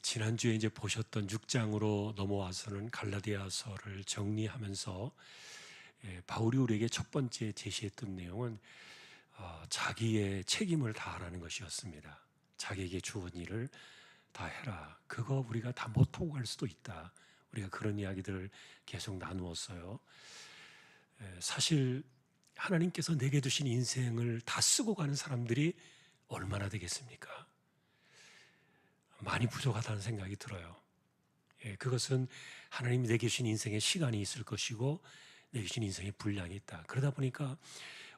지난주에 이제 보셨던 6장으로 넘어와서는 갈라디아서를 정리하면서 바울이 우리에게 첫 번째 제시했던 내용은 자기의 책임을 다하라는 것이었습니다. 자기에게 주어진 일을 다 해라. 그거 우리가 다 못하고 갈 수도 있다. 우리가 그런 이야기들을 계속 나누었어요. 사실 하나님께서 내게 주신 인생을 다 쓰고 가는 사람들이 얼마나 되겠습니까? 많이 부족하다는 생각이 들어요. 그것은 하나님이 내게 주신 인생에 시간이 있을 것이고 내게 주신 인생에 분량이 있다. 그러다 보니까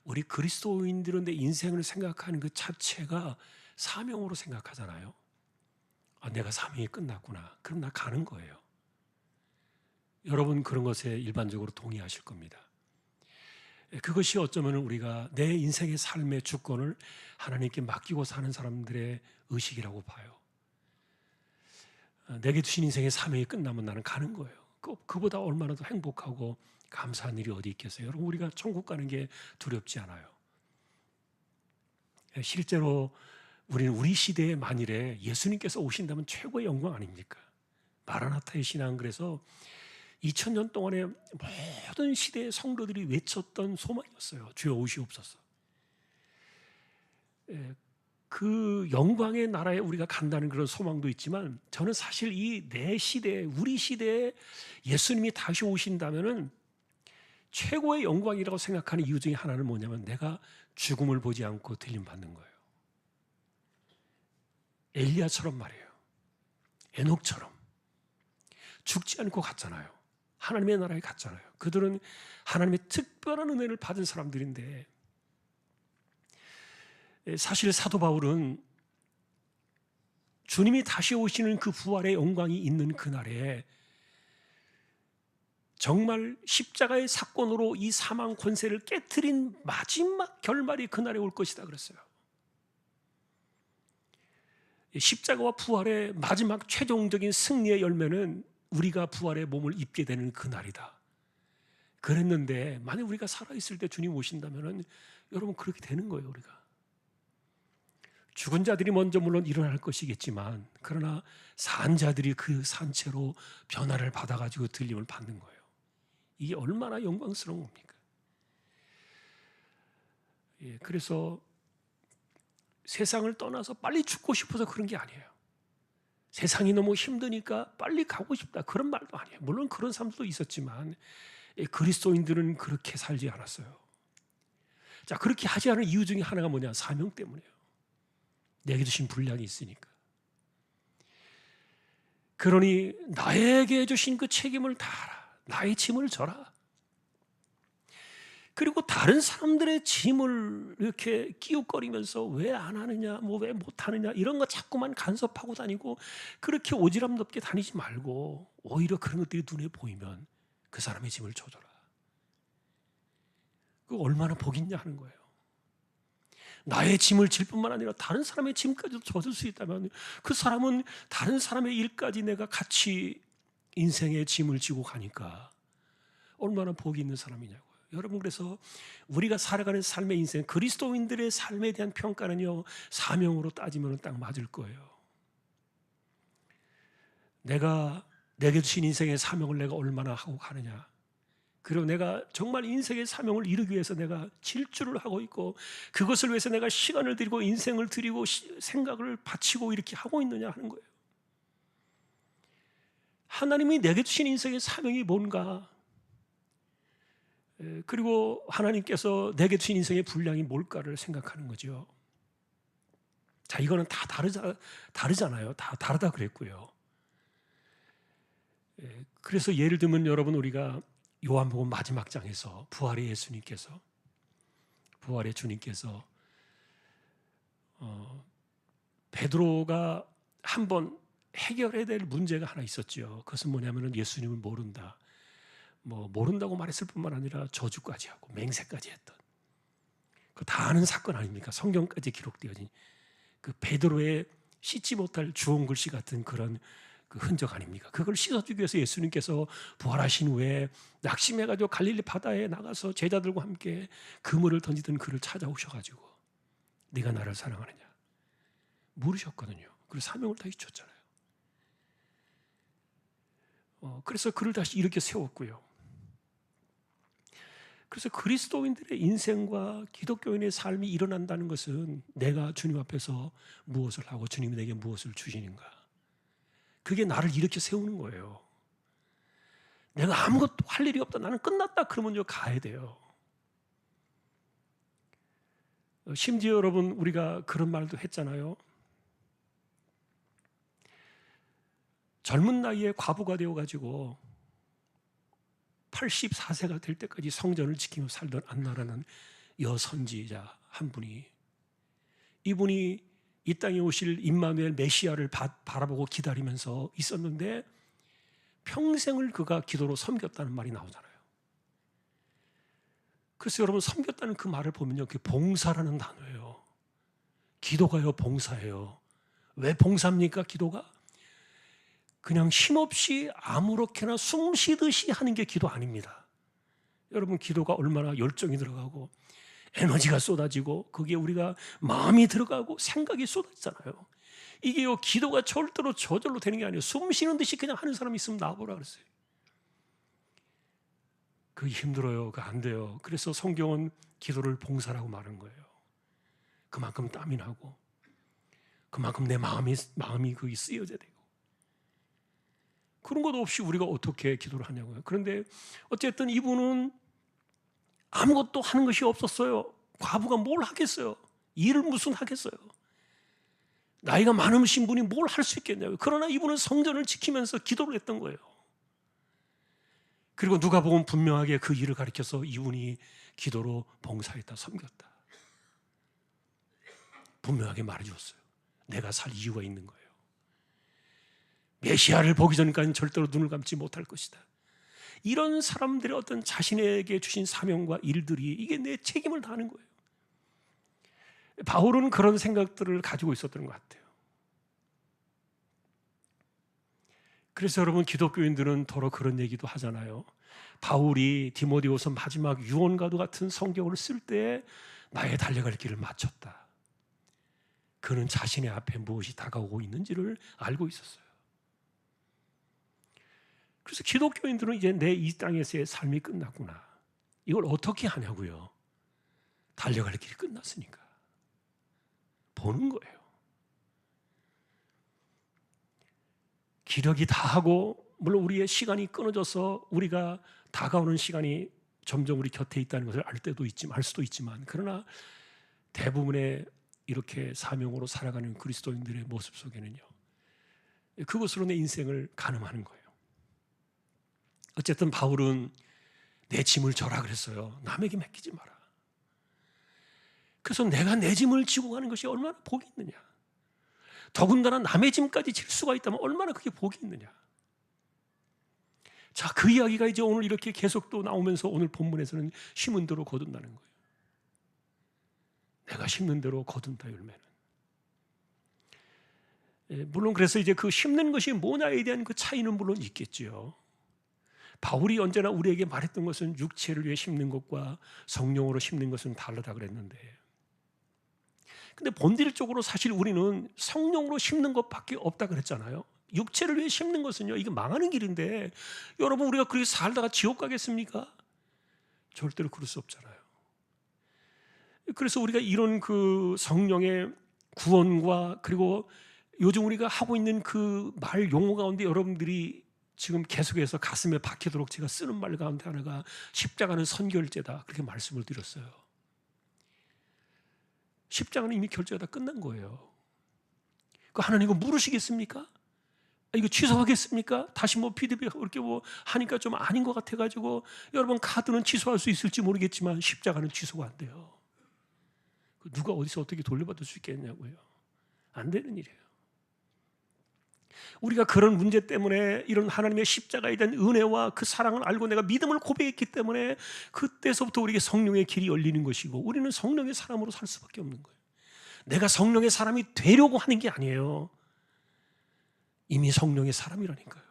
우리 그리스도인들은 내 인생을 생각하는 그 자체가 사명으로 생각하잖아요. 내가 사명이 끝났구나. 그럼 나 가는 거예요. 여러분 그런 것에 일반적으로 동의하실 겁니다. 그것이 어쩌면 우리가 내 인생의 삶의 주권을 하나님께 맡기고 사는 사람들의 의식이라고 봐요. 내게 주신 인생의 사명이 끝나면 나는 가는 거예요. 그보다 얼마나 더 행복하고 감사한 일이 어디 있겠어요. 여러분 우리가 천국 가는 게 두렵지 않아요. 실제로 우리는 우리 시대에 만일에 예수님께서 오신다면 최고의 영광 아닙니까? 마라나타의 신앙은 그래서 2000년 동안에 모든 시대의 성도들이 외쳤던 소망이었어요. 주여 오시옵소서. 그 영광의 나라에 우리가 간다는 그런 소망도 있지만 저는 사실 이 내 시대에 우리 시대에 예수님이 다시 오신다면은 최고의 영광이라고 생각하는 이유 중에 하나는 뭐냐면 내가 죽음을 보지 않고 들림받는 거예요. 엘리야처럼 말이에요. 에녹처럼 죽지 않고 갔잖아요. 하나님의 나라에 갔잖아요. 그들은 하나님의 특별한 은혜를 받은 사람들인데 사실 사도 바울은 주님이 다시 오시는 그 부활의 영광이 있는 그날에 정말 십자가의 사건으로 이 사망 권세를 깨트린 마지막 결말이 그날에 올 것이다 그랬어요. 십자가와 부활의 마지막 최종적인 승리의 열매는 우리가 부활의 몸을 입게 되는 그날이다. 그랬는데 만약 우리가 살아있을 때 주님 오신다면 여러분 그렇게 되는 거예요. 우리가 죽은 자들이 먼저 물론 일어날 것이겠지만 그러나 산 자들이 그 산채로 변화를 받아가지고 들림을 받는 거예요. 이게 얼마나 영광스러운 겁니까? 그래서 세상을 떠나서 빨리 죽고 싶어서 그런 게 아니에요. 세상이 너무 힘드니까 빨리 가고 싶다 그런 말도 아니에요. 물론 그런 사람도 있었지만 그리스도인들은 그렇게 살지 않았어요. 자, 그렇게 하지 않은 이유 중에 하나가 뭐냐? 사명 때문이에요. 내게 주신 분량이 있으니까. 그러니 나에게 주신 그 책임을 다하라. 나의 짐을 져라. 그리고 다른 사람들의 짐을 이렇게 끼웃거리면서 왜 안 하느냐, 뭐 왜 못 하느냐 이런 거 자꾸만 간섭하고 다니고 그렇게 오지랖 넓게 다니지 말고 오히려 그런 것들이 눈에 보이면 그 사람의 짐을 져줘라. 그거 얼마나 복 있냐 하는 거예요. 나의 짐을 질 뿐만 아니라 다른 사람의 짐까지도 져줄 수 있다면 그 사람은 다른 사람의 일까지 내가 같이 인생의 짐을 지고 가니까 얼마나 복이 있는 사람이냐고요. 여러분 그래서 우리가 살아가는 삶의 인생 그리스도인들의 삶에 대한 평가는요 사명으로 따지면 딱 맞을 거예요. 내게 주신 인생의 사명을 내가 얼마나 하고 가느냐, 그리고 내가 정말 인생의 사명을 이루기 위해서 내가 질주를 하고 있고 그것을 위해서 내가 시간을 들이고 인생을 들이고 생각을 바치고 이렇게 하고 있느냐 하는 거예요. 하나님이 내게 주신 인생의 사명이 뭔가, 그리고 하나님께서 내게 주신 인생의 분량이 뭘까를 생각하는 거죠. 자, 이거는 다 다르잖아요. 다 다르다 그랬고요. 그래서 예를 들면 여러분 우리가 요한복음 마지막 장에서 부활의 주님께서 베드로가 한번 해결해야 될 문제가 하나 있었죠. 그것은 뭐냐면 예수님을 모른다. 모른다고 말했을 뿐만 아니라 저주까지 하고 맹세까지 했던 그 다 아는 사건 아닙니까? 성경까지 기록되어진 그 베드로의 씻지 못할 주홍 글씨 같은 그런 그 흔적 아닙니까? 그걸 씻어주기 위해서 예수님께서 부활하신 후에 낙심해가지고 갈릴리 바다에 나가서 제자들과 함께 그물을 던지던 그를 찾아오셔가지고 네가 나를 사랑하느냐 물으셨거든요. 그리고 사명을 다시 줬잖아요. 그래서 그를 다시 이렇게 세웠고요. 그래서 그리스도인들의 인생과 기독교인의 삶이 일어난다는 것은 내가 주님 앞에서 무엇을 하고 주님이 내게 무엇을 주시는가, 그게 나를 이렇게 세우는 거예요. 내가 아무것도 할 일이 없다, 나는 끝났다, 그러면 가야 돼요. 심지어 여러분, 우리가 그런 말도 했잖아요. 젊은 나이에 과부가 되어가지고 84세가 될 때까지 성전을 지키며 살던 안나라는 여선지자 한 분이, 이분이 이 땅에 오실 임마누엘 메시아를 바라보고 기다리면서 있었는데 평생을 그가 기도로 섬겼다는 말이 나오잖아요. 그래서 여러분, 섬겼다는 그 말을 보면요, 그게 봉사라는 단어예요. 기도가요, 봉사예요. 왜 봉사입니까? 기도가 그냥 힘없이 아무렇게나 숨 쉬듯이 하는 게 기도 아닙니다. 여러분, 기도가 얼마나 열정이 들어가고 에너지가 쏟아지고 거기에 우리가 마음이 들어가고 생각이 쏟아지잖아요. 이게요, 기도가 절대로 저절로 되는 게 아니에요. 숨 쉬는 듯이 그냥 하는 사람이 있으면 나와보라 그랬어요. 그게 힘들어요. 그거 안 돼요. 그래서 성경은 기도를 봉사라고 말한 거예요. 그만큼 땀이 나고 그만큼 내 마음이 거기 쓰여져야 되고, 그런 것도 없이 우리가 어떻게 기도를 하냐고요. 그런데 어쨌든 이분은 아무것도 하는 것이 없었어요. 과부가 뭘 하겠어요? 일을 무슨 하겠어요? 나이가 많으신 분이 뭘 할 수 있겠냐고요. 그러나 이분은 성전을 지키면서 기도를 했던 거예요. 그리고 누가복음 분명하게 그 일을 가리켜서 이분이 기도로 봉사했다, 섬겼다, 분명하게 말해주었어요. 내가 살 이유가 있는 거예요. 메시아를 보기 전까지는 절대로 눈을 감지 못할 것이다. 이런 사람들의 어떤 자신에게 주신 사명과 일들이 이게 내 책임을 다하는 거예요. 바울은 그런 생각들을 가지고 있었던 것 같아요. 그래서 여러분, 기독교인들은 더러 그런 얘기도 하잖아요. 바울이 디모데후서 마지막 유언과도 같은 성경을 쓸 때 나의 달려갈 길을 마쳤다. 그는 자신의 앞에 무엇이 다가오고 있는지를 알고 있었어요. 그래서 기독교인들은 이제 내 이 땅에서의 삶이 끝났구나, 이걸 어떻게 하냐고요. 달려갈 길이 끝났으니까 보는 거예요. 기력이 다하고, 물론 우리의 시간이 끊어져서 우리가 다가오는 시간이 점점 우리 곁에 있다는 것을 알 때도 있지만, 알 수도 있지만, 그러나 대부분의 이렇게 사명으로 살아가는 그리스도인들의 모습 속에는요, 그것으로 내 인생을 가늠하는 거예요. 어쨌든 바울은 내 짐을 져라 그랬어요. 남에게 맡기지 마라. 그래서 내가 내 짐을 지고 가는 것이 얼마나 복이 있느냐, 더군다나 남의 짐까지 질 수가 있다면 얼마나 그게 복이 있느냐. 자, 그 이야기가 이제 오늘 이렇게 계속 또 나오면서 오늘 본문에서는 심은 대로 거둔다는 거예요. 내가 심는 대로 거둔다, 열매는. 물론 그래서 이제 그 심는 것이 뭐냐에 대한 그 차이는 물론 있겠지요. 바울이 언제나 우리에게 말했던 것은 육체를 위해 심는 것과 성령으로 심는 것은 다르다 그랬는데, 근데 본질적으로 사실 우리는 성령으로 심는 것밖에 없다 그랬잖아요. 육체를 위해 심는 것은요, 이게 망하는 길인데, 여러분, 우리가 그렇게 살다가 지옥 가겠습니까? 절대로 그럴 수 없잖아요. 그래서 우리가 이런 그 성령의 구원과, 그리고 요즘 우리가 하고 있는 그 말 용어 가운데 여러분들이 지금 계속해서 가슴에 박히도록 제가 쓰는 말 가운데 하나가 십자가는 선결제다, 그렇게 말씀을 드렸어요. 십자가는 이미 결제가 다 끝난 거예요. 그 하나님 이거 물으시겠습니까? 이거 취소하겠습니까? 다시 뭐 피드백 이렇게 뭐 하니까 좀 아닌 것 같아가지고, 여러분, 카드는 취소할 수 있을지 모르겠지만 십자가는 취소가 안 돼요. 누가 어디서 어떻게 돌려받을 수 있겠냐고요. 안 되는 일이에요. 우리가 그런 문제 때문에 이런 하나님의 십자가에 대한 은혜와 그 사랑을 알고 내가 믿음을 고백했기 때문에 그때서부터 우리에게 성령의 길이 열리는 것이고, 우리는 성령의 사람으로 살 수밖에 없는 거예요. 내가 성령의 사람이 되려고 하는 게 아니에요. 이미 성령의 사람이라니까요.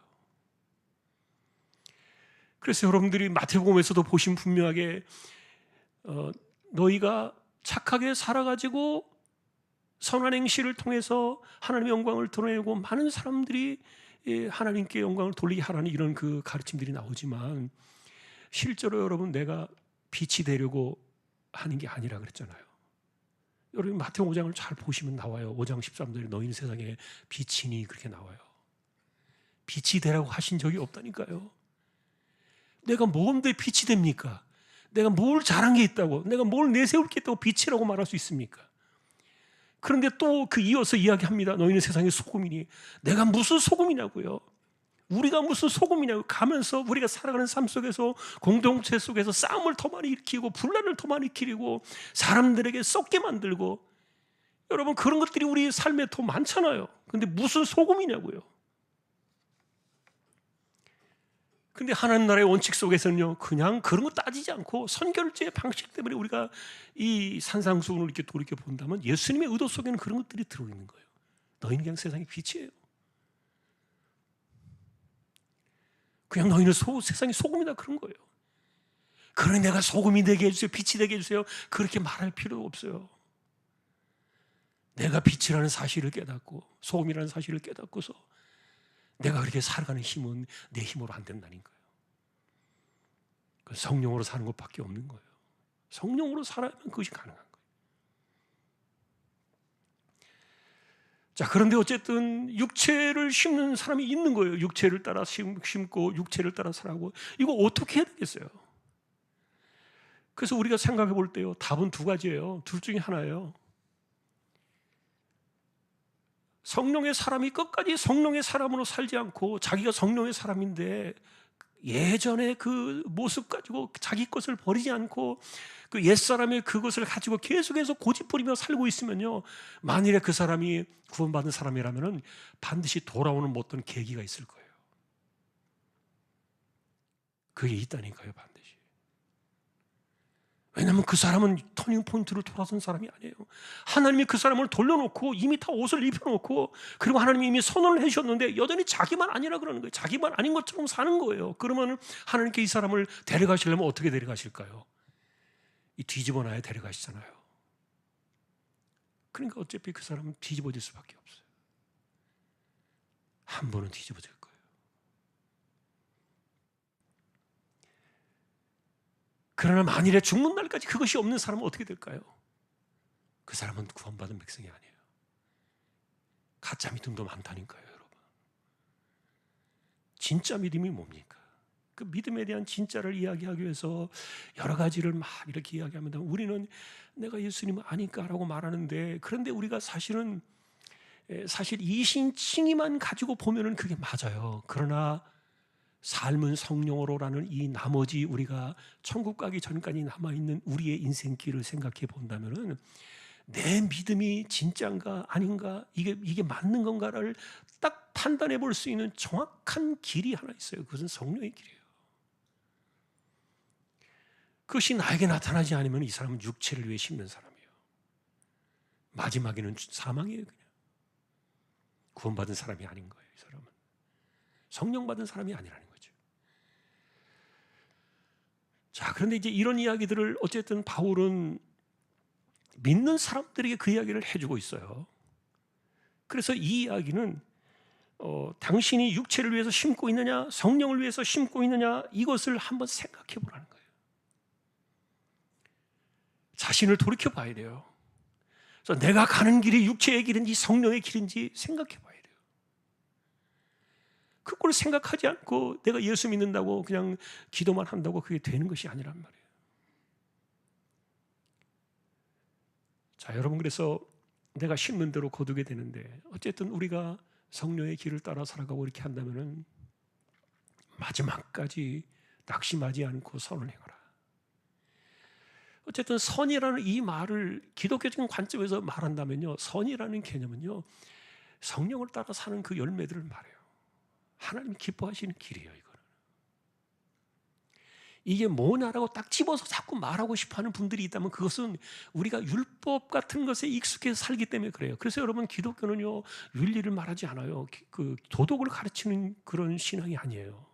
그래서 여러분들이 마태복음에서도 보시면 분명하게 너희가 착하게 살아가지고 선한 행실을 통해서 하나님의 영광을 드러내고 많은 사람들이 하나님께 영광을 돌리게 하라는 이런 그 가르침들이 나오지만, 실제로 여러분 내가 빛이 되려고 하는 게 아니라 그랬잖아요. 여러분 마태복음 5장을 잘 보시면 나와요. 5장 13절에 너희는 세상에 빛이니 그렇게 나와요. 빛이 되라고 하신 적이 없다니까요. 내가 뭔데 빛이 됩니까? 내가 뭘 잘한 게 있다고, 내가 뭘 내세울 게 있다고 빛이라고 말할 수 있습니까? 그런데 또 그 이어서 이야기합니다. 너희는 세상의 소금이니. 내가 무슨 소금이냐고요. 우리가 무슨 소금이냐고. 가면서 우리가 살아가는 삶 속에서, 공동체 속에서 싸움을 더 많이 일으키고 분란을 더 많이 일으키고 사람들에게 썩게 만들고, 여러분 그런 것들이 우리 삶에 더 많잖아요. 근데 무슨 소금이냐고요. 근데 하나님 나라의 원칙 속에서는요, 그냥 그런 거 따지지 않고 선결제의 방식 때문에 우리가 이 산상수훈을 이렇게 돌이켜 본다면 예수님의 의도 속에는 그런 것들이 들어있는 거예요. 너희는 그냥 세상의 빛이에요. 그냥 너희는 세상의 소금이다, 그런 거예요. 그러니 내가 소금이 되게 해주세요, 빛이 되게 해주세요, 그렇게 말할 필요가 없어요. 내가 빛이라는 사실을 깨닫고 소금이라는 사실을 깨닫고서 내가 그렇게 살아가는 힘은 내 힘으로 안 된다는 거예요. 성령으로 사는 것밖에 없는 거예요. 성령으로 살아야만 그것이 가능한 거예요. 자, 그런데 어쨌든 육체를 심는 사람이 있는 거예요. 육체를 따라 심고 육체를 따라 살아가고, 이거 어떻게 해야 되겠어요? 그래서 우리가 생각해 볼 때요, 답은 두 가지예요. 둘 중에 하나예요. 성령의 사람이 끝까지 성령의 사람으로 살지 않고 자기가 성령의 사람인데 예전의 그 모습 가지고 자기 것을 버리지 않고 그 옛사람의 그것을 가지고 계속해서 고집부리며 살고 있으면요, 만일에 그 사람이 구원받은 사람이라면 반드시 돌아오는 어떤 계기가 있을 거예요. 그게 있다니까요, 반드시. 왜냐하면 그 사람은 터닝포인트를 돌아선 사람이 아니에요. 하나님이 그 사람을 돌려놓고 이미 다 옷을 입혀놓고, 그리고 하나님이 이미 선언을 해주셨는데 여전히 자기만 아니라 그러는 거예요. 자기만 아닌 것처럼 사는 거예요. 그러면 하나님께 이 사람을 데려가시려면 어떻게 데려가실까요? 이 뒤집어놔야 데려가시잖아요. 그러니까 어차피 그 사람은 뒤집어질 수밖에 없어요. 한 번은 뒤집어질 거예요. 그러나 만일에 죽는 날까지 그것이 없는 사람은 어떻게 될까요? 그 사람은 구원받은 백성이 아니에요. 가짜 믿음도 많다니까요, 여러분. 진짜 믿음이 뭡니까? 그 믿음에 대한 진짜를 이야기하기 위해서 여러 가지를 막 이렇게 이야기합니다. 우리는 내가 예수님을 아니까라고 말하는데, 그런데 우리가 사실 이신칭의만 가지고 보면은 그게 맞아요. 그러나 삶은 성령으로라는 이 나머지 우리가 천국 가기 전까지 남아있는 우리의 인생길을 생각해 본다면은 내 믿음이 진짜인가 아닌가, 이게 맞는 건가를 딱 판단해 볼 수 있는 정확한 길이 하나 있어요. 그것은 성령의 길이에요. 그것이 나에게 나타나지 않으면 이 사람은 육체를 위해 심는 사람이에요. 마지막에는 사망이에요. 그냥 구원받은 사람이 아닌 거예요. 이 사람은 성령 받은 사람이 아니라는 거예요. 자, 그런데 이제 이런 이야기들을 어쨌든 바울은 믿는 사람들에게 그 이야기를 해주고 있어요. 그래서 이 이야기는 당신이 육체를 위해서 심고 있느냐, 성령을 위해서 심고 있느냐, 이것을 한번 생각해 보라는 거예요. 자신을 돌이켜 봐야 돼요. 그래서 내가 가는 길이 육체의 길인지 성령의 길인지 생각해 봐야 돼요. 그걸 생각하지 않고 내가 예수 믿는다고 그냥 기도만 한다고 그게 되는 것이 아니란 말이에요. 자, 여러분, 그래서 내가 심는 대로 거두게 되는데, 어쨌든 우리가 성령의 길을 따라 살아가고 이렇게 한다면은 마지막까지 낙심하지 않고 선을 행하라. 어쨌든 선이라는 이 말을 기독교적인 관점에서 말한다면요, 선이라는 개념은요, 성령을 따라 사는 그 열매들을 말해요. 하나님이 기뻐하시는 길이에요. 이거는. 이게 뭐냐라고 딱 집어서 자꾸 말하고 싶어하는 분들이 있다면 그것은 우리가 율법 같은 것에 익숙해서 살기 때문에 그래요. 그래서 여러분, 기독교는요, 윤리를 말하지 않아요. 그 도덕을 가르치는 그런 신앙이 아니에요.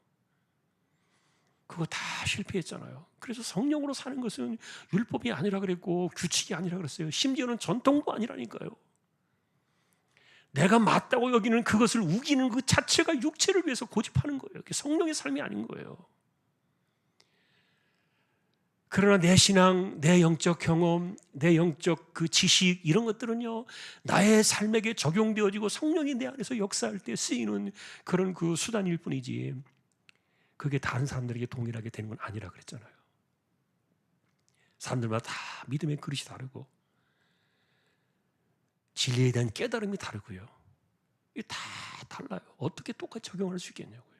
그거 다 실패했잖아요. 그래서 성령으로 사는 것은 율법이 아니라 그랬고 규칙이 아니라 그랬어요. 심지어는 전통도 아니라니까요. 내가 맞다고 여기는 그것을 우기는 그 자체가 육체를 위해서 고집하는 거예요. 그게 성령의 삶이 아닌 거예요. 그러나 내 신앙, 내 영적 경험, 내 영적 그 지식 이런 것들은요, 나의 삶에게 적용되어지고 성령이 내 안에서 역사할 때 쓰이는 그런 그 수단일 뿐이지, 그게 다른 사람들에게 동일하게 되는 건 아니라 그랬잖아요. 사람들마다 다 믿음의 그릇이 다르고 진리에 대한 깨달음이 다르고요. 이게 다 달라요. 어떻게 똑같이 적용할 수 있겠냐고요.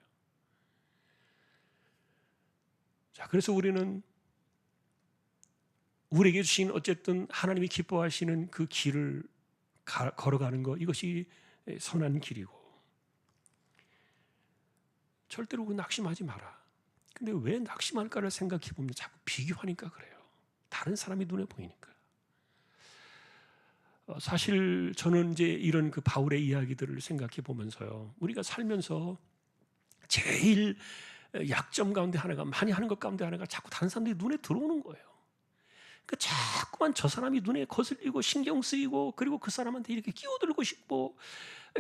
자, 그래서 우리는 우리에게 주신 어쨌든 하나님이 기뻐하시는 그 길을 걸어가는 것, 이것이 선한 길이고, 절대로 낙심하지 마라. 근데 왜 낙심할까를 생각해 보면 자꾸 비교하니까 그래요. 다른 사람이 눈에 보이니까. 사실 저는 이제 이런 그 바울의 이야기들을 생각해 보면서요, 우리가 살면서 제일 약점 가운데 하나가, 많이 하는 것 가운데 하나가 자꾸 다른 사람들이 눈에 들어오는 거예요. 그러니까 자꾸만 저 사람이 눈에 거슬리고 신경 쓰이고, 그리고 그 사람한테 이렇게 끼어들고 싶고,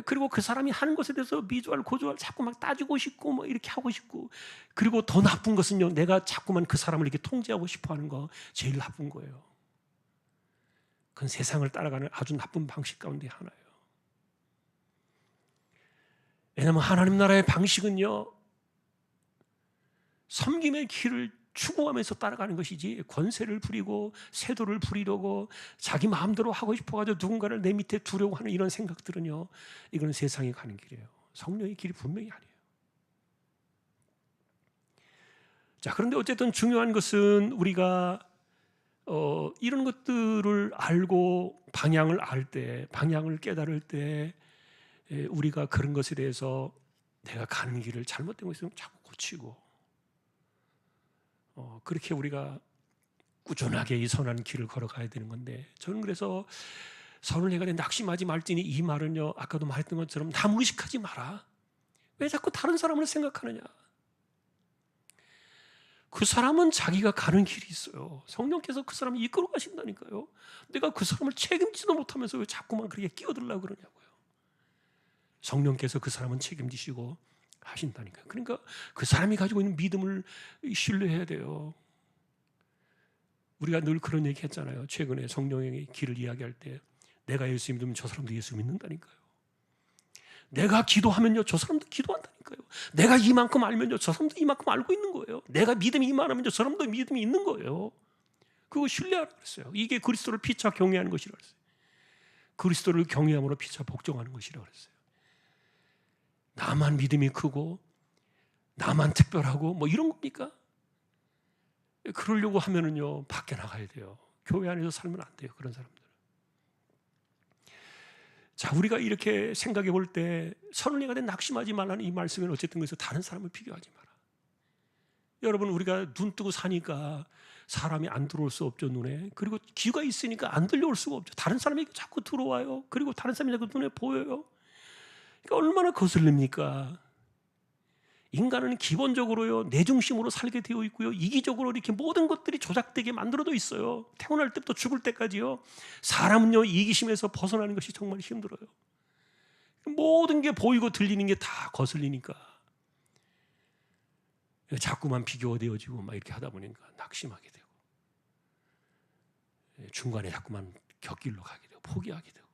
그리고 그 사람이 하는 것에 대해서 미주알 고주알 자꾸 막 따지고 싶고 뭐 이렇게 하고 싶고, 그리고 더 나쁜 것은요, 내가 자꾸만 그 사람을 이렇게 통제하고 싶어 하는 거, 제일 나쁜 거예요. 그건 세상을 따라가는 아주 나쁜 방식 가운데 하나예요. 왜냐하면 하나님 나라의 방식은요, 섬김의 길을 추구하면서 따라가는 것이지, 권세를 부리고 세도를 부리려고 자기 마음대로 하고 싶어가지고 누군가를 내 밑에 두려고 하는 이런 생각들은요, 이건 세상이 가는 길이에요. 성령의 길이 분명히 아니에요. 자, 그런데 어쨌든 중요한 것은 우리가 이런 것들을 알고 방향을 알 때, 방향을 깨달을 때, 우리가 그런 것에 대해서 내가 가는 길을 잘못된 거 있으면 자꾸 고치고, 그렇게 우리가 꾸준하게 이 선한 길을 걸어가야 되는 건데, 저는 그래서 선을 해가지고 낙심하지 말지니, 이 말은요, 아까도 말했던 것처럼 남 의식하지 마라. 왜 자꾸 다른 사람을 생각하느냐? 그 사람은 자기가 가는 길이 있어요. 성령께서 그 사람을 이끌어 가신다니까요. 내가 그 사람을 책임지도 못하면서 왜 자꾸만 그렇게 끼어들려고 그러냐고요. 성령께서 그 사람은 책임지시고 하신다니까요. 그러니까 그 사람이 가지고 있는 믿음을 신뢰해야 돼요. 우리가 늘 그런 얘기 했잖아요. 최근에 성령의 길을 이야기할 때, 내가 예수 믿으면 저 사람도 예수 믿는다니까요. 내가 기도하면요, 저 사람도 기도한다니까요. 내가 이만큼 알면요, 저 사람도 이만큼 알고 있는 거예요. 내가 믿음이 이만하면요, 저 사람도 믿음이 있는 거예요. 그거 신뢰하라고 그랬어요. 이게 그리스도를 피차 경외하는 것이라고 그랬어요. 그리스도를 경외함으로 피차 복종하는 것이라고 그랬어요. 나만 믿음이 크고 나만 특별하고 뭐 이런 겁니까? 그러려고 하면은요, 밖에 나가야 돼요. 교회 안에서 살면 안 돼요, 그런 사람들. 자, 우리가 이렇게 생각해 볼 때 선을 행하되 낙심하지 말라는 이 말씀은 어쨌든 그래서 다른 사람을 비교하지 마라. 여러분, 우리가 눈 뜨고 사니까 사람이 안 들어올 수 없죠, 눈에. 그리고 귀가 있으니까 안 들려올 수가 없죠. 다른 사람이 자꾸 들어와요. 그리고 다른 사람이 자꾸 눈에 보여요. 그러니까 얼마나 거슬립니까? 인간은 기본적으로요, 내 중심으로 살게 되어 있고요, 이기적으로 이렇게 모든 것들이 조작되게 만들어져 있어요. 태어날 때부터 죽을 때까지요. 사람은요, 이기심에서 벗어나는 것이 정말 힘들어요. 모든 게 보이고 들리는 게 다 거슬리니까 자꾸만 비교되어지고 막 이렇게 하다 보니까 낙심하게 되고, 중간에 자꾸만 곁길로 가게 되고 포기하게 되고.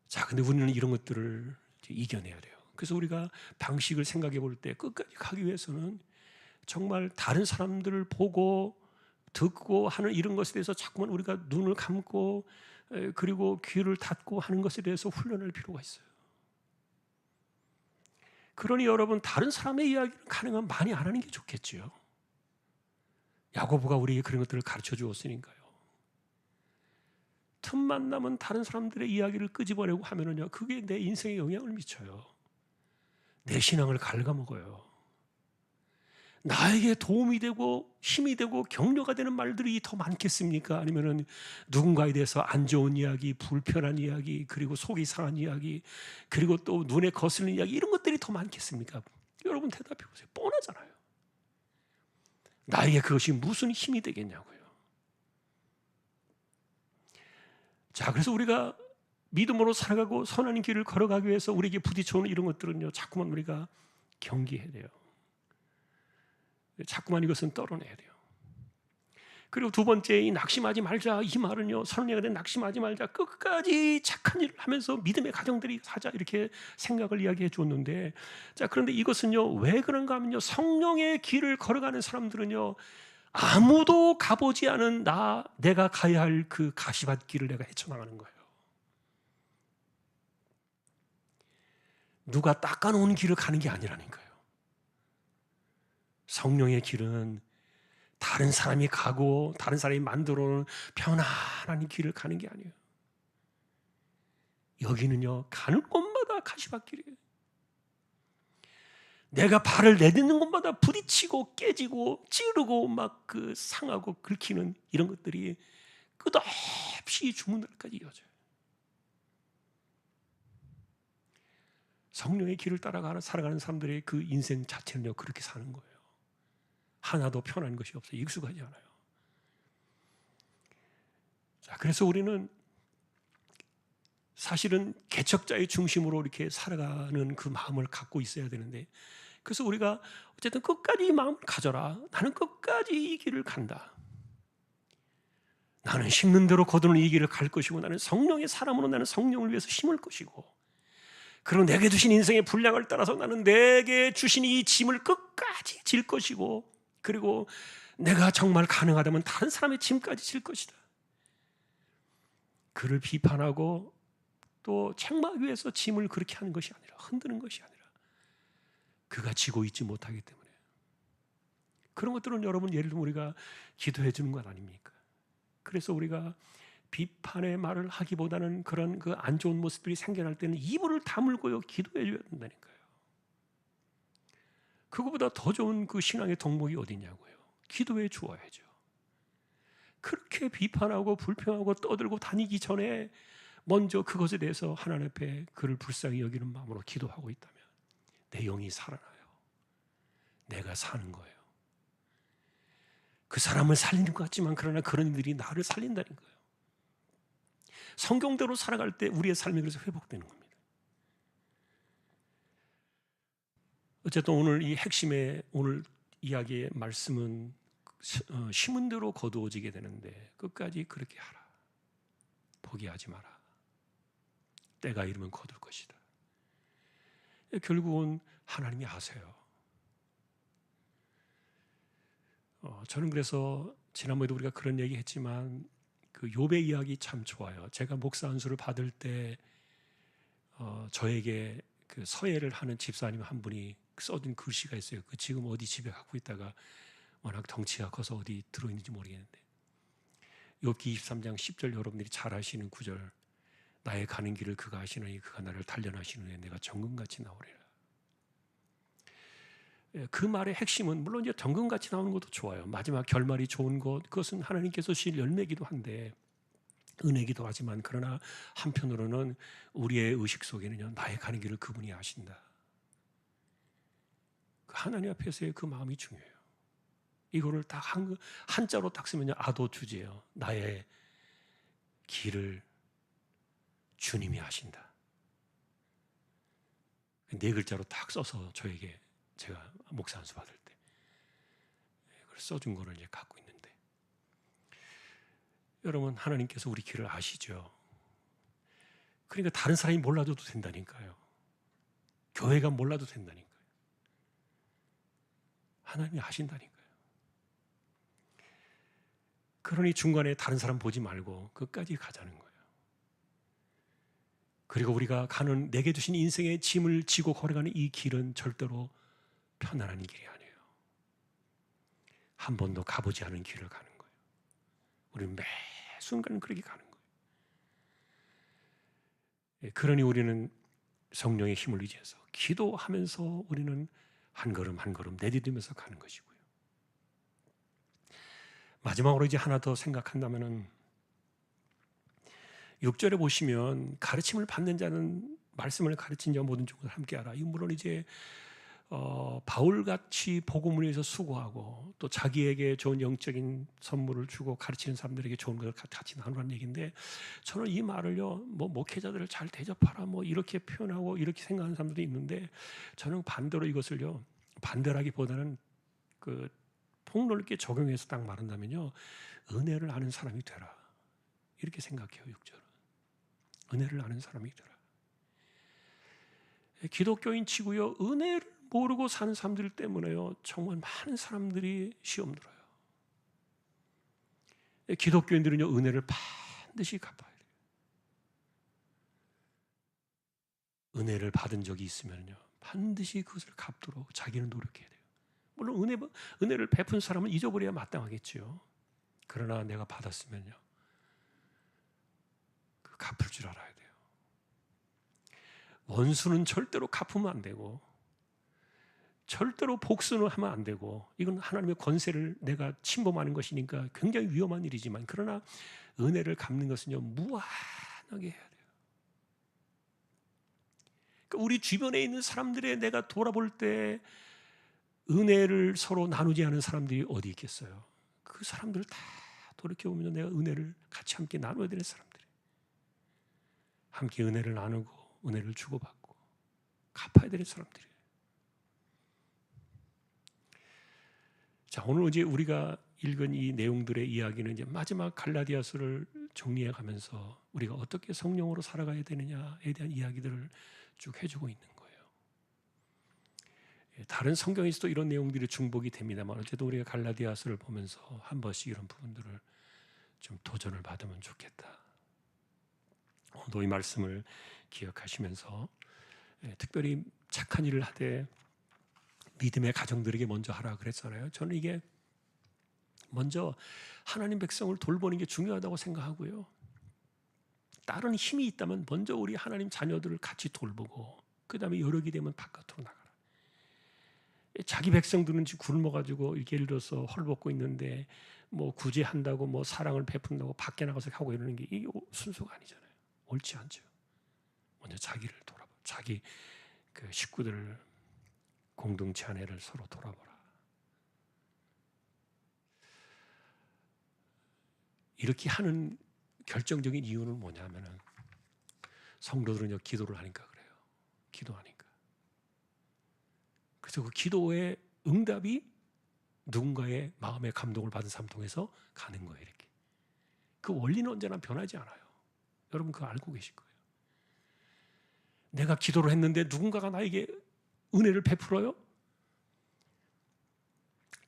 자, 근데 우리는 이런 것들을 이겨내야 돼요. 그래서 우리가 방식을 생각해 볼 때 끝까지 가기 위해서는 정말 다른 사람들을 보고 듣고 하는 이런 것에 대해서 자꾸만 우리가 눈을 감고 그리고 귀를 닫고 하는 것에 대해서 훈련할 필요가 있어요. 그러니 여러분, 다른 사람의 이야기를 가능하면 많이 안 하는 게 좋겠지요. 야고보가 우리에게 그런 것들을 가르쳐 주었으니까요. 틈만 나면 다른 사람들의 이야기를 끄집어내고 하면은요, 그게 내 인생에 영향을 미쳐요. 내 신앙을 갉아먹어요. 나에게 도움이 되고 힘이 되고 격려가 되는 말들이 더 많겠습니까? 아니면은 누군가에 대해서 안 좋은 이야기, 불편한 이야기, 그리고 속이 상한 이야기, 그리고 또 눈에 거슬리는 이야기, 이런 것들이 더 많겠습니까? 여러분 대답해 보세요. 뻔하잖아요. 나에게 그것이 무슨 힘이 되겠냐고요. 자, 그래서 우리가 믿음으로 살아가고 선한 길을 걸어가기 위해서 우리에게 부딪혀오는 이런 것들은요, 자꾸만 우리가 경계해야 돼요. 자꾸만 이것은 떨어내야 돼요. 그리고 두 번째, 이 낙심하지 말자, 이 말은요, 선언해야 돼. 낙심하지 말자, 끝까지 착한 일을 하면서 믿음의 가정들이 사자, 이렇게 생각을 이야기해 주었는데, 자, 그런데 이것은요 왜 그런가 하면요, 성령의 길을 걸어가는 사람들은요 아무도 가보지 않은 내가 가야 할 그 가시밭 길을 내가 헤쳐나가는 거예요. 누가 닦아놓은 길을 가는 게 아니라는 거예요. 성령의 길은 다른 사람이 가고 다른 사람이 만들어놓은 편안한 길을 가는 게 아니에요. 여기는요, 가는 곳마다 가시밭길이에요. 내가 발을 내딛는 곳마다 부딪히고 깨지고 찌르고 막 그 상하고 긁히는 이런 것들이 끝없이 죽는 날까지 이어져요. 성령의 길을 따라 살아가는 사람들의 그 인생 자체는요, 그렇게 사는 거예요. 하나도 편한 것이 없어요. 익숙하지 않아요. 자, 그래서 우리는 사실은 개척자의 중심으로 이렇게 살아가는 그 마음을 갖고 있어야 되는데, 그래서 우리가 어쨌든 끝까지 이 마음을 가져라. 나는 끝까지 이 길을 간다. 나는 심는 대로 거두는 이 길을 갈 것이고, 나는 성령의 사람으로 나는 성령을 위해서 심을 것이고, 그리고 내게 주신 인생의 분량을 따라서 나는 내게 주신 이 짐을 끝까지 질 것이고, 그리고 내가 정말 가능하다면 다른 사람의 짐까지 질 것이다. 그를 비판하고 또 책망하기 위해서 짐을 그렇게 하는 것이 아니라, 흔드는 것이 아니라 그가 지고 있지 못하기 때문에. 그런 것들은 여러분, 예를 들면 우리가 기도해 주는 것 아닙니까? 그래서 우리가 비판의 말을 하기보다는 그런 그 안 좋은 모습들이 생겨날 때는 이불을 다물고요 기도해 줘야 된다니까요. 그거보다 더 좋은 그 신앙의 덕목이 어디냐고요. 기도해 주어야죠. 그렇게 비판하고 불평하고 떠들고 다니기 전에 먼저 그것에 대해서 하나님 앞에 그를 불쌍히 여기는 마음으로 기도하고 있다면 내 영이 살아나요. 내가 사는 거예요. 그 사람을 살리는 것 같지만 그러나 그런 일들이 나를 살린다는 거예요. 성경대로 살아갈 때 우리의 삶이 그래서 회복되는 겁니다. 어쨌든 오늘 이 핵심의 오늘 이야기의 말씀은 심은 대로 거두어지게 되는데 끝까지 그렇게 하라. 포기하지 마라. 때가 이르면 거둘 것이다. 결국은 하나님이 아세요. 저는 그래서 지난번에도 우리가 그런 얘기 했지만 그 욥의 이야기 참 좋아요. 제가 목사 안수를 받을 때 저에게 그 서예를 하는 집사님 한 분이 써둔 글씨가 있어요. 그 지금 어디 집에 갖고 있다가 워낙 덩치가 커서 어디 들어있는지 모르겠는데, 욥기 23장 10절 여러분들이 잘 아시는 구절, 나의 가는 길을 그가 아시느니 그가 나를 단련하시느니 내가 정금같이 나오리라. 그 말의 핵심은 물론 이제 정금같이 나오는 것도 좋아요. 마지막 결말이 좋은 것, 그것은 하나님께서 주실 열매이기도 한데 은혜이기도 하지만, 그러나 한편으로는 우리의 의식 속에는요, 나의 가는 길을 그분이 아신다. 그 하나님 앞에서의 그 마음이 중요해요. 이거를 딱 한자로 딱 쓰면요, 아도주제예요. 나의 길을 주님이 아신다. 네 글자로 딱 써서 저에게 제가 목사 안수 받을 때 그걸 써준 거를 이제 갖고 있는데, 여러분, 하나님께서 우리 길을 아시죠. 그러니까 다른 사람이 몰라줘도 된다니까요. 교회가 몰라도 된다니까요. 하나님이 아신다니까요. 그러니 중간에 다른 사람 보지 말고 끝까지 가자는 거예요. 그리고 우리가 가는, 내게 주신 인생의 짐을 지고 걸어가는 이 길은 절대로 편안한 길이 아니에요. 한 번도 가보지 않은 길을 가는 거예요. 우리는 매 순간 그렇게 가는 거예요. 그러니 우리는 성령의 힘을 의지해서 기도하면서 우리는 한 걸음 한 걸음 내디디면서 가는 것이고요. 마지막으로 이제 하나 더 생각한다면은 6절에 보시면 가르침을 받는 자는 말씀을 가르친 자와 모든 종을 함께 하라. 이 물론 이제 바울같이 복음을 위해서 수고하고 또 자기에게 좋은 영적인 선물을 주고 가르치는 사람들에게 좋은 것을 같이 나누라는 얘기인데, 저는 이 말을요, 뭐 목회자들을 잘 대접하라 뭐 이렇게 표현하고 이렇게 생각하는 사람들이 있는데, 저는 반대로 이것을요, 반대라기보다는 그 폭넓게 적용해서 딱 말한다면요, 은혜를 아는 사람이 되라, 이렇게 생각해요. 6절은 은혜를 아는 사람이 되라. 기독교인 치고요, 은혜를 모르고 사는 사람들 때문에요, 정말 많은 사람들이 시험 들어요. 기독교인들은요, 은혜를 반드시 갚아야 돼요. 은혜를 받은 적이 있으면요, 반드시 그것을 갚도록 자기는 노력해야 돼요. 물론 은혜를 베푼 사람은 잊어버려야 마땅하겠지요. 그러나 내가 받았으면요, 그 갚을 줄 알아야 돼요. 원수는 절대로 갚으면 안 되고, 절대로 복수는 하면 안 되고, 이건 하나님의 권세를 내가 침범하는 것이니까 굉장히 위험한 일이지만, 그러나 은혜를 갚는 것은요, 무한하게 해야 돼요. 그러니까 우리 주변에 있는 사람들의 내가 돌아볼 때 은혜를 서로 나누지 않은 사람들이 어디 있겠어요? 그 사람들을 다 돌이켜보면 내가 은혜를 같이 함께 나눠야 되는 사람들이에요. 함께 은혜를 나누고 은혜를 주고받고 갚아야 되는 사람들이에요. 자, 오늘 이제 우리가 읽은 이 내용들의 이야기는 이제 마지막 갈라디아서를 정리해 가면서 우리가 어떻게 성령으로 살아가야 되느냐에 대한 이야기들을 쭉 해주고 있는 거예요. 다른 성경에서도 이런 내용들이 중복이 됩니다만, 어쨌든 우리가 갈라디아서를 보면서 한 번씩 이런 부분들을 좀 도전을 받으면 좋겠다. 오늘도 이 말씀을 기억하시면서 특별히 착한 일을 하되 믿음의 가정들에게 먼저 하라 그랬잖아요. 저는 이게 먼저 하나님 백성을 돌보는 게 중요하다고 생각하고요, 다른 힘이 있다면 먼저 우리 하나님 자녀들을 같이 돌보고 그 다음에 여력이 되면 바깥으로 나가라. 자기 백성들은 지금 굶어가지고 이렇게 예를 들어서 헐벗고 있는데 뭐 구제한다고 뭐 사랑을 베푼다고 밖에 나가서 하고 이러는 게 이게 순서가 아니잖아요. 옳지 않죠. 먼저 자기를 돌아봐, 자기 그 식구들 공동체 안에를 서로 돌아보라. 이렇게 하는 결정적인 이유는 뭐냐면은 성도들은요, 기도를 하니까 그래요. 기도하니까. 그래서 그 기도의 응답이 누군가의 마음의 감동을 받은 사람 통해서 가는 거예요. 이렇게. 그 원리는 언제나 변하지 않아요. 여러분 그거 알고 계실 거예요. 내가 기도를 했는데 누군가가 나에게 은혜를 베풀어요?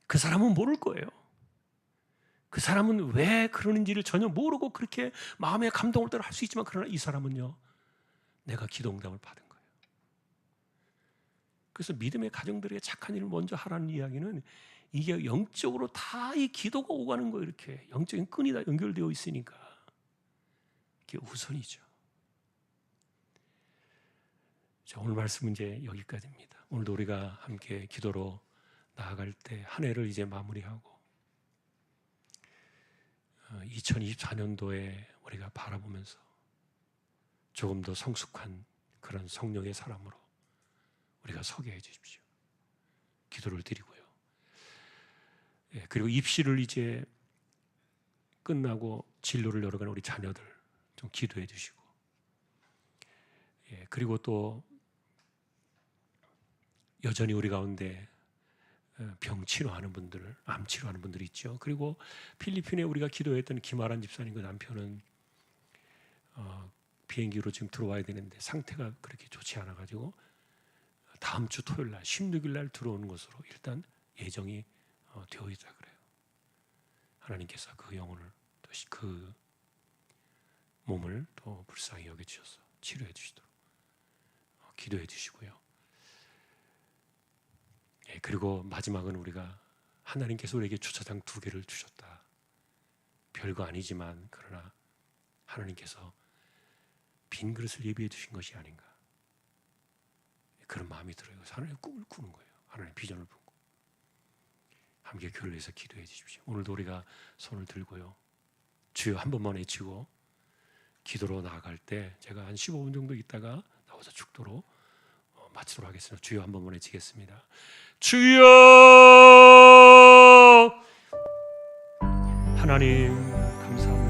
그 사람은 모를 거예요. 그 사람은 왜 그러는지를 전혀 모르고 그렇게 마음의 감동을 따라 할 수 있지만, 그러나 이 사람은요, 내가 기도 응답을 받은 거예요. 그래서 믿음의 가정들에게 착한 일을 먼저 하라는 이야기는 이게 영적으로 다 이 기도가 오가는 거예요. 이렇게 영적인 끈이 다 연결되어 있으니까 이게 우선이죠. 자, 오늘 말씀은 이제 여기까지입니다. 오늘도 우리가 함께 기도로 나아갈 때 한 해를 이제 마무리하고 2024년도에 우리가 바라보면서 조금 더 성숙한 그런 성령의 사람으로 우리가 서게 해 주십시오. 기도를 드리고요. 그리고 입시를 이제 끝나고 진로를 열어가는 우리 자녀들 좀 기도해 주시고, 그리고 또 여전히 우리 가운데 병 치료하는 분들, 암 치료하는 분들이 있죠. 그리고 필리핀에 우리가 기도했던 김아란 집사님 그 남편은 비행기로 지금 들어와야 되는데 상태가 그렇게 좋지 않아 가지고 다음 주 토요일 날 16일 날 들어오는 것으로 일단 예정이 되어 있다 그래요. 하나님께서 그 영혼을 또 그 몸을 또 불쌍히 여겨 주셔서 치료해 주시도록 기도해 주시고요. 그리고 마지막은 우리가 하나님께서 우리에게 주차장 2개를 주셨다. 별거 아니지만 그러나 하나님께서 빈 그릇을 예비해 주신 것이 아닌가, 그런 마음이 들어요. 하나님의 꿈을 꾸는 거예요. 하나님의 비전을 품고 함께 교회를 위해서 기도해 주십시오. 오늘도 우리가 손을 들고요, 주여 한 번만 외치고 기도로 나아갈 때 제가 한 15분 정도 있다가 나와서 축도로 마치 바치도록 하겠습니다. 주여 한번 보내지겠습니다. 주여, 하나님 감사합니다.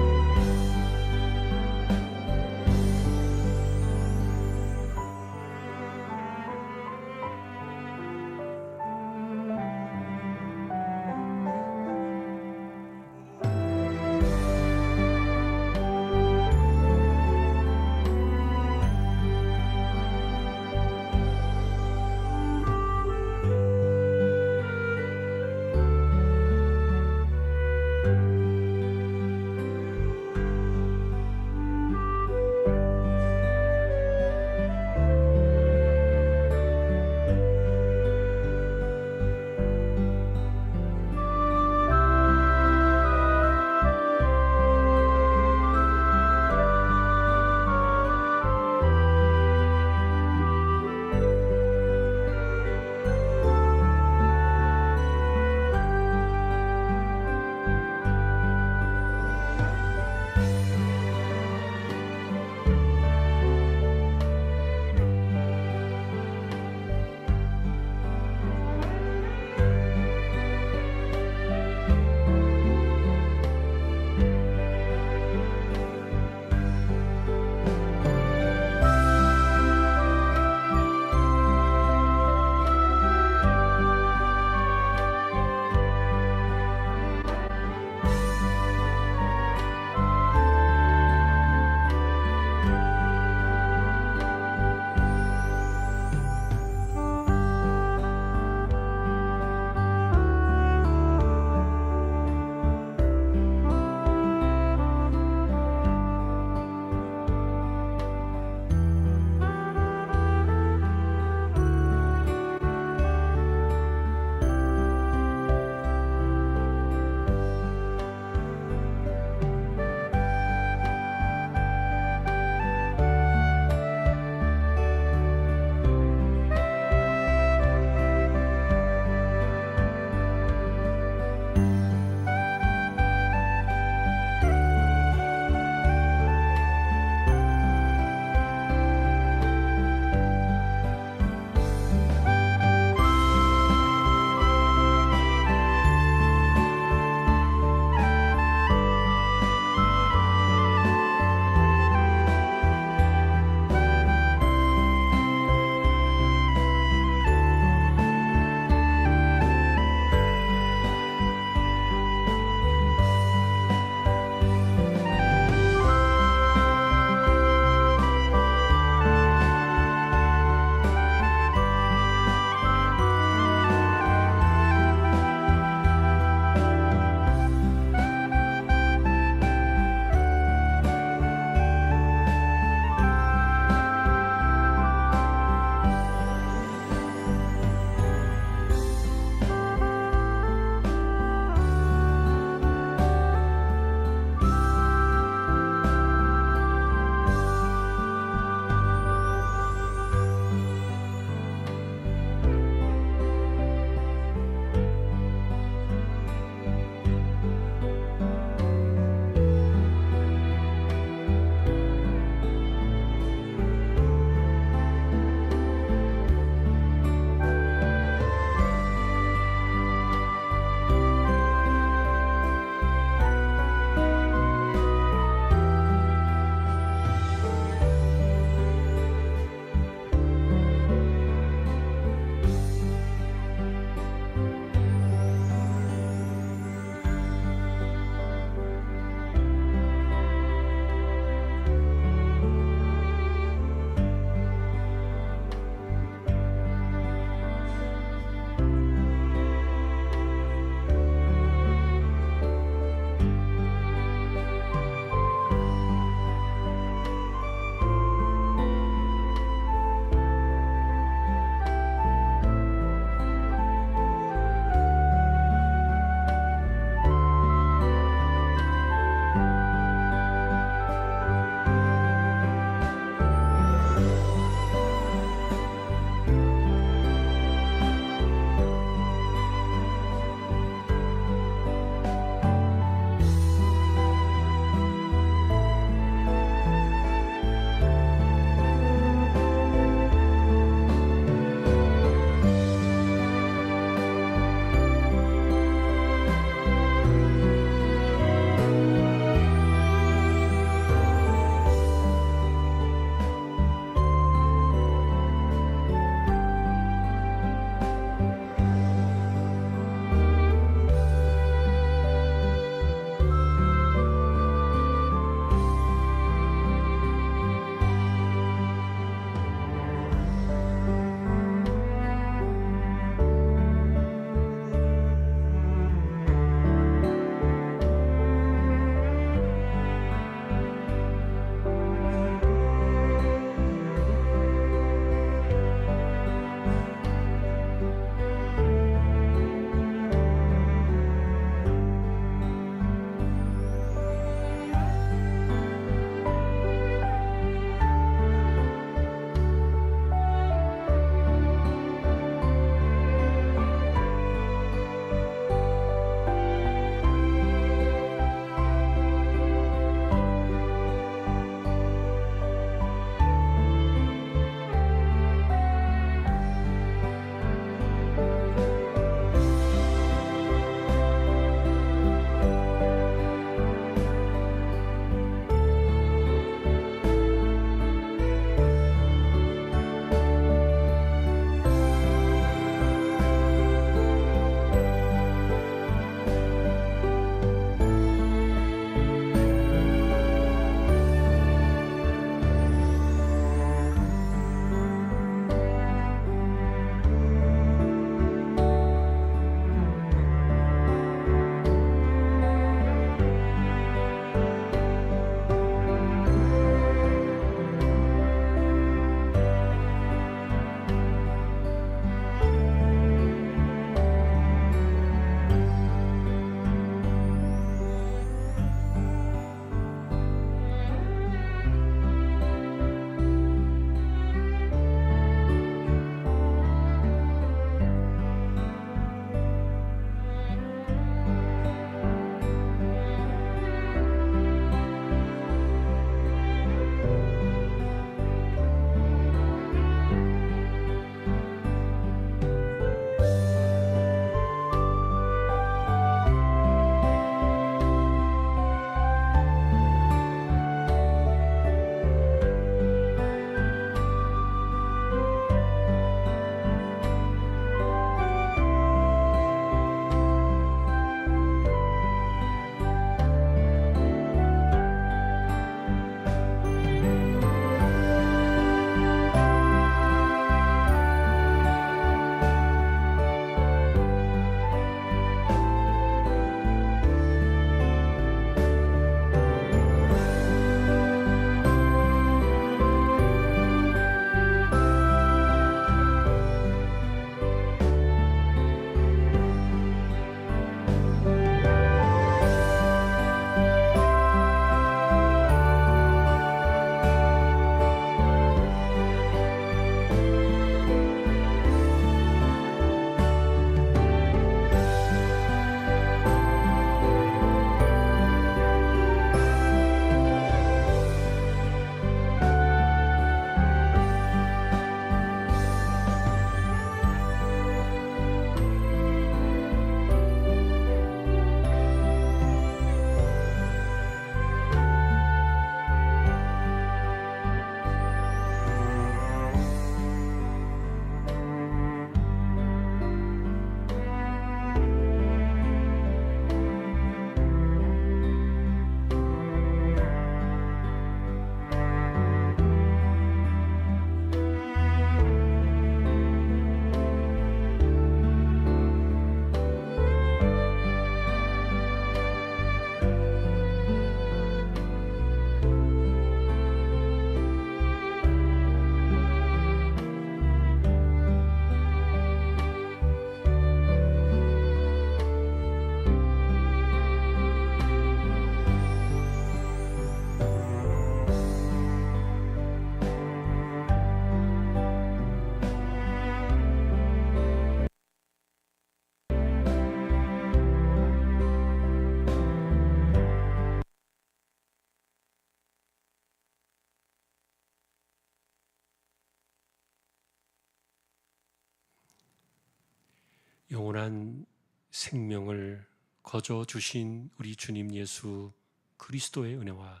영원한 생명을 거저 주신 우리 주님 예수 그리스도의 은혜와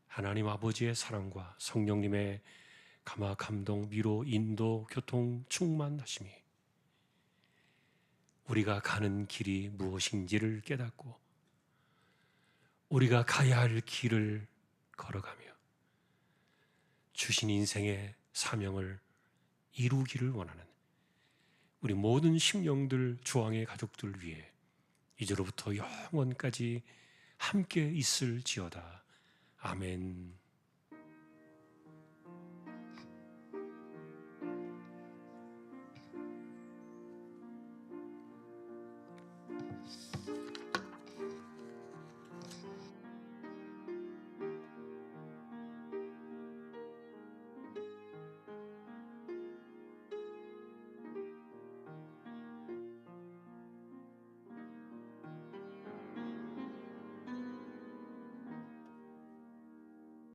하나님 아버지의 사랑과 성령님의 감화, 감동, 위로, 인도, 교통, 충만하심이 우리가 가는 길이 무엇인지를 깨닫고 우리가 가야 할 길을 걸어가며 주신 인생의 사명을 이루기를 원하는 우리 모든 심령들, 주왕의 가족들 위해 이제로부터 영원까지 함께 있을지어다. 아멘.